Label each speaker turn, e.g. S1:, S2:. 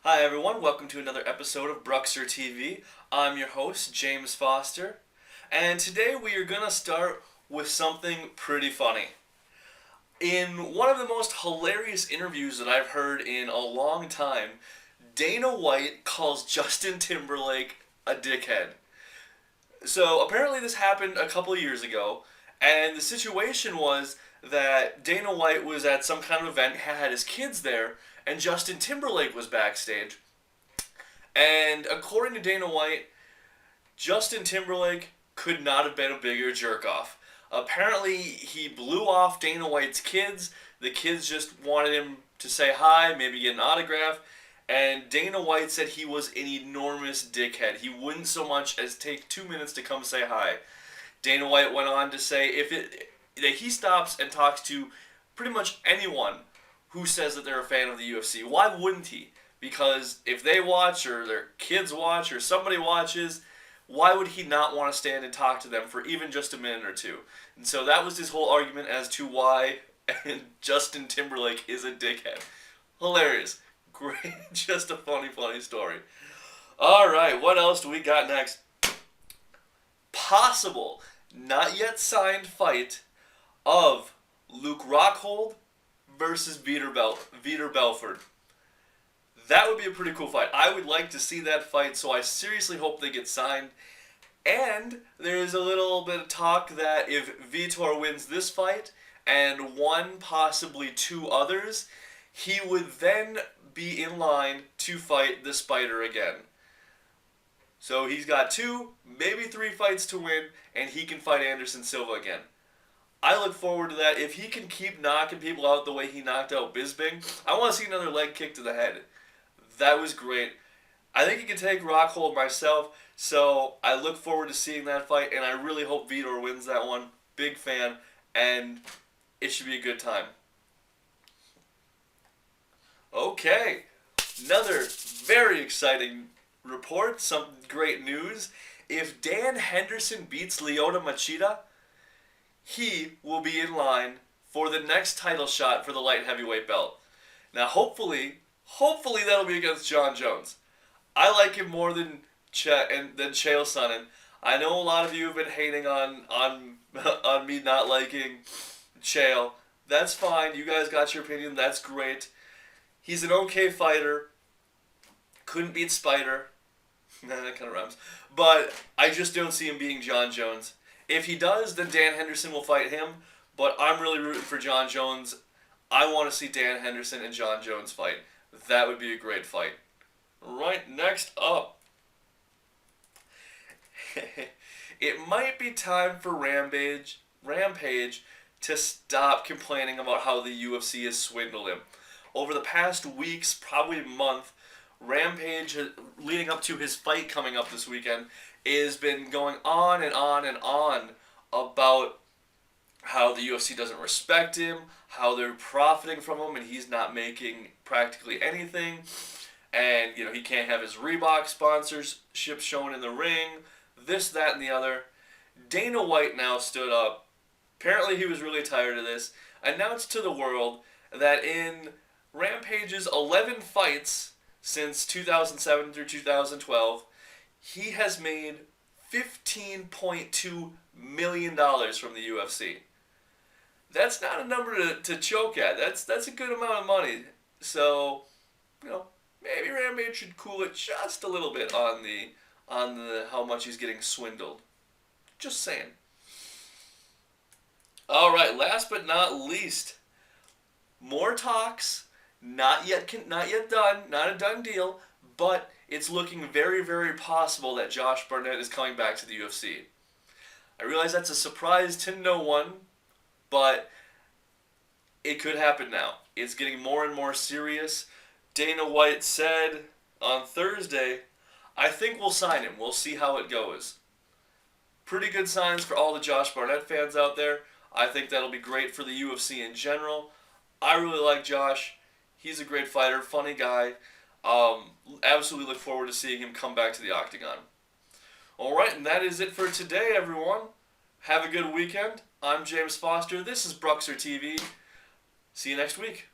S1: Hi everyone, welcome to another episode of Bruxer TV. I'm your host, James Foster, and today we are going to start with something pretty funny. In one of the most hilarious interviews that I've heard in a long time, Dana White calls Justin Timberlake a dickhead. So apparently this happened a couple of years ago, and the situation was that Dana White was at some kind of event, had his kids there, and Justin Timberlake was backstage. And according to Dana White, Justin Timberlake could not have been a bigger jerk off. Apparently, he blew off Dana White's kids. The kids just wanted him to say hi, maybe get an autograph. And Dana White said he was an enormous dickhead. He wouldn't so much as take 2 minutes to come say hi. Dana White went on to say that he stops and talks to pretty much anyone who says that they're a fan of the UFC. Why wouldn't he? Because if they watch or their kids watch or somebody watches, why would he not want to stand and talk to them for even just a minute or two? And so that was his whole argument as to why Justin Timberlake is a dickhead. Hilarious. Great. Just a funny story. Alright, what else do we got next? Possible, not yet signed fight of Luke Rockhold versus Vitor Belfort. That would be a pretty cool fight. I would like to see that fight, so I seriously hope they get signed. And there's a little bit of talk that if Vitor wins this fight and one, possibly two others, he would then be in line to fight the Spider again. So he's got 2, maybe 3 fights to win, and he can fight Anderson Silva again. I look forward to that. If he can keep knocking people out the way he knocked out Bisping, I want to see another leg kick to the head. That was great. I think he can take Rockhold myself, so I look forward to seeing that fight, and I really hope Vitor wins that one. Big fan, and it should be a good time. Okay, another very exciting report, some great news. If Dan Henderson beats Lyoto Machida, he will be in line for the next title shot for the light heavyweight belt. Now, hopefully that'll be against Jon Jones. I like him more than Chael Sonnen. I know a lot of you have been hating on me not liking Chael. That's fine. You guys got your opinion. That's great. He's an okay fighter. Couldn't beat Spider. That kind of rhymes. But I just don't see him being Jon Jones. If he does, then Dan Henderson will fight him. But I'm really rooting for Jon Jones. I want to see Dan Henderson and Jon Jones fight. That would be a great fight. Right, next up. It might be time for Rampage to stop complaining about how the UFC has swindled him. Over the past weeks, probably month, Rampage, leading up to his fight coming up this weekend, has been going on and on and on about how the UFC doesn't respect him, how they're profiting from him, and he's not making practically anything. And, he can't have his Reebok sponsorship shown in the ring, this, that, and the other. Dana White now stood up. Apparently he was really tired of this. Announced to the world that in Rampage's 11 fights since 2007 through 2012, he has made $15.2 million from the UFC. That's not a number to choke at. That's a good amount of money. So, maybe Rampage should cool it just a little bit on the how much he's getting swindled. Just saying. All right, last but not least, more talks. Not yet done. Not a done deal, but it's looking very, very possible that Josh Barnett is coming back to the UFC. I realize that's a surprise to no one, but it could happen now. It's getting more and more serious. Dana White said on Thursday, I think we'll sign him. We'll see how it goes. Pretty good signs for all the Josh Barnett fans out there. I think that'll be great for the UFC in general. I really like Josh. He's a great fighter, funny guy. Absolutely look forward to seeing him come back to the octagon. Alright, and that is it for today, everyone. Have a good weekend. I'm James Foster. This is Bruxer TV. See you next week.